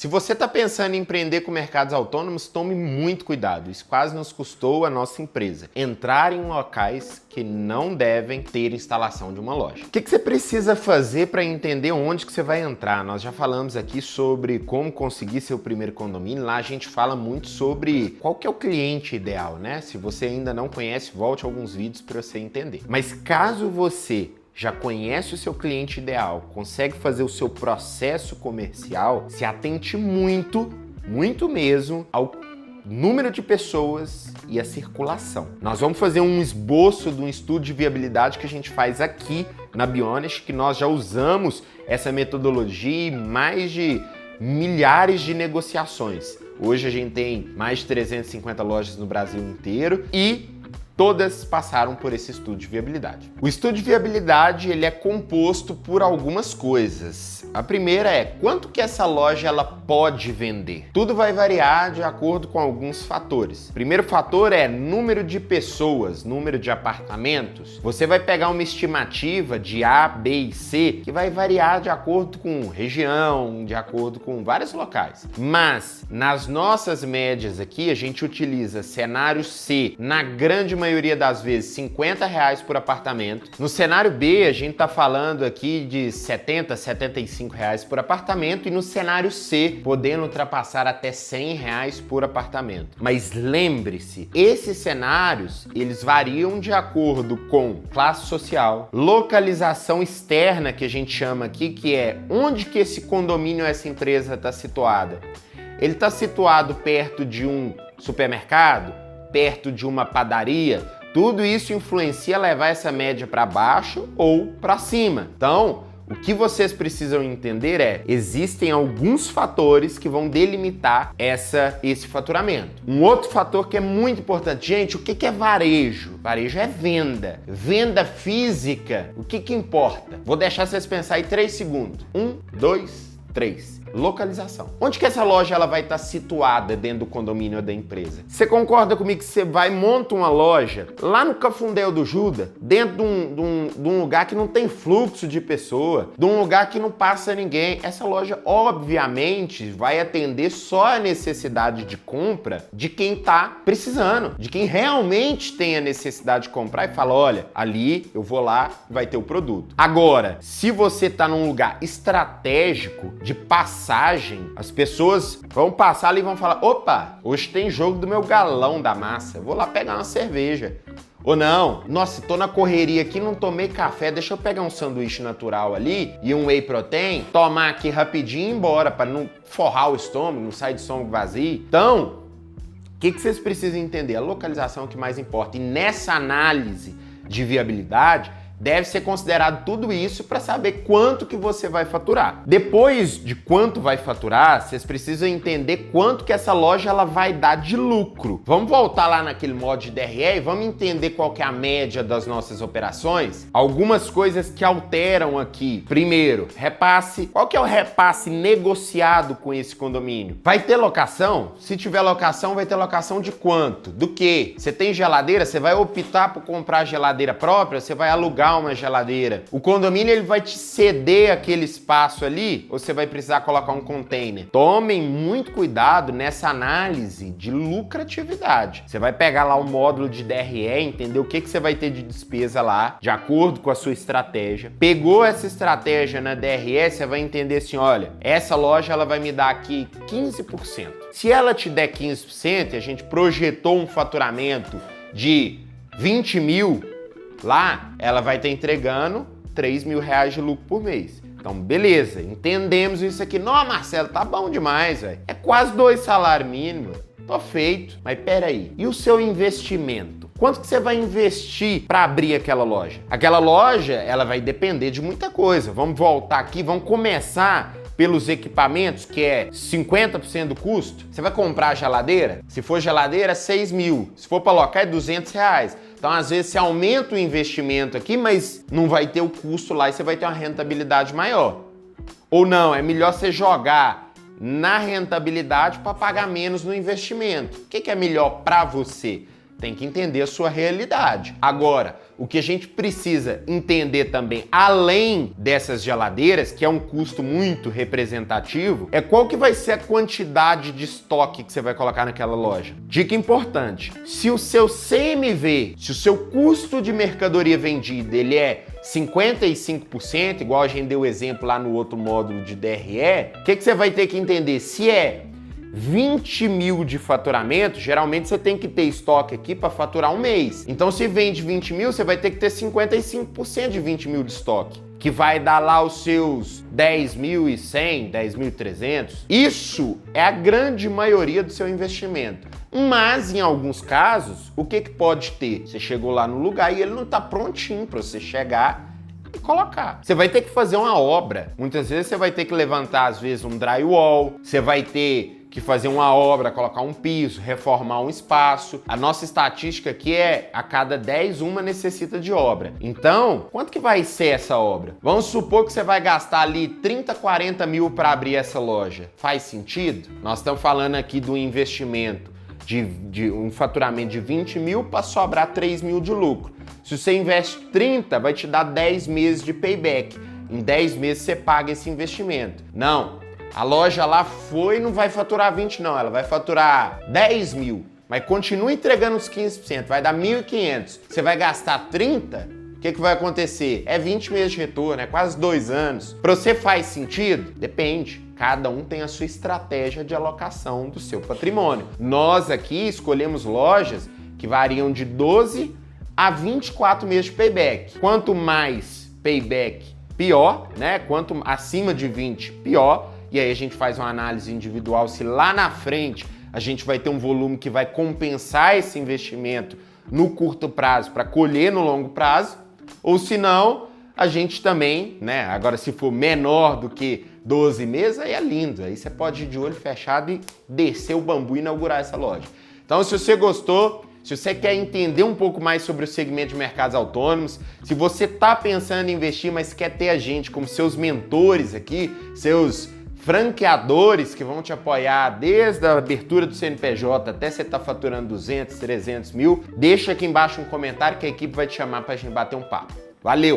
Se você está pensando em empreender com mercados autônomos, tome muito cuidado. Isso quase nos custou a nossa empresa. Entrar em locais que não devem ter instalação de uma loja. O que você precisa fazer para entender onde que você vai entrar? Nós já falamos aqui sobre como conseguir seu primeiro condomínio. Lá a gente fala muito sobre qual que é o cliente ideal, né? Se você ainda não conhece, volte a alguns vídeos para você entender. Mas caso você já conhece o seu cliente ideal, consegue fazer o seu processo comercial, se atente muito, muito mesmo ao número de pessoas e a circulação. Nós vamos fazer um esboço de um estudo de viabilidade que a gente faz aqui na Bionest, que nós já usamos essa metodologia em mais de milhares de negociações. Hoje a gente tem mais de 350 lojas no Brasil inteiro e todas passaram por esse estudo de viabilidade. O estudo de viabilidade ele é composto por algumas coisas. A primeira é quanto que essa loja ela pode vender. Tudo vai variar de acordo com alguns fatores. O primeiro fator é número de pessoas, número de apartamentos. Você vai pegar uma estimativa de A, B e C que vai variar de acordo com região, de acordo com vários locais. Mas nas nossas médias aqui a gente utiliza cenário C na grande maioria das vezes R$50 por apartamento. No cenário B, a gente está falando aqui de R$70, R$75 por apartamento e no cenário C, podendo ultrapassar até R$100 por apartamento. Mas lembre-se, esses cenários, eles variam de acordo com classe social, localização externa, que a gente chama aqui, que é onde que esse condomínio, essa empresa está situada. Ele está situado perto de um supermercado? Perto de uma padaria, tudo isso influencia levar essa média para baixo ou para cima. Então, o que vocês precisam entender é, existem alguns fatores que vão delimitar esse faturamento. Um outro fator que é muito importante, gente, o que é varejo? Varejo é venda. Venda física, o que importa? Vou deixar vocês pensar em 3 segundos. 1, 2, 3. Localização. Onde que essa loja ela vai estar situada dentro do condomínio ou da empresa? Você concorda comigo que você vai e monta uma loja lá no Cafundel do Juda, dentro de um lugar que não tem fluxo de pessoa, de um lugar que não passa ninguém? Essa loja, obviamente, vai atender só a necessidade de compra de quem está precisando, de quem realmente tem a necessidade de comprar e fala, olha, ali eu vou lá e vai ter o produto. Agora, se você está num lugar estratégico de passagem, as pessoas vão passar ali e vão falar, opa, hoje tem jogo do meu galão da massa, eu vou lá pegar uma cerveja. Ou não, nossa, tô na correria aqui, não tomei café, deixa eu pegar um sanduíche natural ali e um whey protein, tomar aqui rapidinho e ir embora, para não forrar o estômago, não sair de estômago vazio. Então, o que vocês precisam entender? A localização é o que mais importa. E nessa análise de viabilidade, deve ser considerado tudo isso para saber quanto que você vai faturar. Depois de quanto vai faturar, vocês precisam entender quanto que essa loja ela vai dar de lucro. Vamos voltar lá naquele modo de DRE e vamos entender qual que é a média das nossas operações? Algumas coisas que alteram aqui. Primeiro, repasse. Qual que é o repasse negociado com esse condomínio? Vai ter locação? Se tiver locação, vai ter locação de quanto? Do quê? Você tem geladeira? Você vai optar por comprar geladeira própria? Você vai alugar uma geladeira. O condomínio ele vai te ceder aquele espaço ali ou você vai precisar colocar um container? Tomem muito cuidado nessa análise de lucratividade. Você vai pegar lá o módulo de DRE, entender o que você vai ter de despesa lá, de acordo com a sua estratégia. Pegou essa estratégia na DRE, você vai entender assim, olha, essa loja ela vai me dar aqui 15%. Se ela te der 15% e a gente projetou um faturamento de 20 mil, lá, ela vai estar entregando R$3.000 de lucro por mês. Então, beleza, entendemos isso aqui. Não, Marcelo, tá bom demais, velho. É quase 2 salários mínimos. Tô feito. Mas peraí, e o seu investimento? Quanto que você vai investir para abrir aquela loja? Aquela loja, ela vai depender de muita coisa. Vamos voltar aqui, vamos começar pelos equipamentos, que é 50% do custo. Você vai comprar a geladeira? Se for geladeira, 6 mil. Se for para alocar, é R$200. Então, às vezes, você aumenta o investimento aqui, mas não vai ter o custo lá e você vai ter uma rentabilidade maior. Ou não, é melhor você jogar na rentabilidade para pagar menos no investimento. O que é melhor para você? tem que entender a sua realidade. Agora, o que a gente precisa entender também, além dessas geladeiras, que é um custo muito representativo, é qual que vai ser a quantidade de estoque que você vai colocar naquela loja. Dica importante, se o seu CMV, se o seu custo de mercadoria vendida, ele é 55%, igual a gente deu o exemplo lá no outro módulo de DRE, o que você vai ter que entender? Se é 20 mil de faturamento, geralmente você tem que ter estoque aqui para faturar um mês. Então, se vende 20 mil, você vai ter que ter 55% de 20 mil de estoque, que vai dar lá os seus 10.100, 10.300. Isso é a grande maioria do seu investimento. Mas, em alguns casos, o que pode ter? Você chegou lá no lugar e ele não está prontinho para você chegar e colocar. Você vai ter que fazer uma obra. Muitas vezes você vai ter que levantar, às vezes, um drywall, você vai ter que fazer uma obra, colocar um piso, reformar um espaço. A nossa estatística aqui é a cada 10, uma necessita de obra. Então, quanto que vai ser essa obra? Vamos supor que você vai gastar ali 30, 40 mil para abrir essa loja. Faz sentido? Nós estamos falando aqui do investimento de um faturamento de 20 mil para sobrar 3 mil de lucro. Se você investe 30, vai te dar 10 meses de payback. Em 10 meses você paga esse investimento. Não. A loja lá não vai faturar 20 não, ela vai faturar 10 mil, mas continua entregando os 15%, vai dar 1.500. Você vai gastar 30, o que vai acontecer? É 20 meses de retorno, é quase 2 anos. Para você faz sentido? Depende. Cada um tem a sua estratégia de alocação do seu patrimônio. Nós aqui escolhemos lojas que variam de 12 a 24 meses de payback. Quanto mais payback, pior, né? Quanto acima de 20, pior. E aí a gente faz uma análise individual se lá na frente a gente vai ter um volume que vai compensar esse investimento no curto prazo para colher no longo prazo, ou se não, a gente também, né? Agora se for menor do que 12 meses, aí é lindo, aí você pode ir de olho fechado e descer o bambu e inaugurar essa loja. Então, se você gostou, se você quer entender um pouco mais sobre o segmento de mercados autônomos, se você está pensando em investir, mas quer ter a gente como seus mentores aqui, seus franqueadores que vão te apoiar desde a abertura do CNPJ até você estar faturando 200, 300 mil, deixa aqui embaixo um comentário que a equipe vai te chamar para a gente bater um papo. Valeu!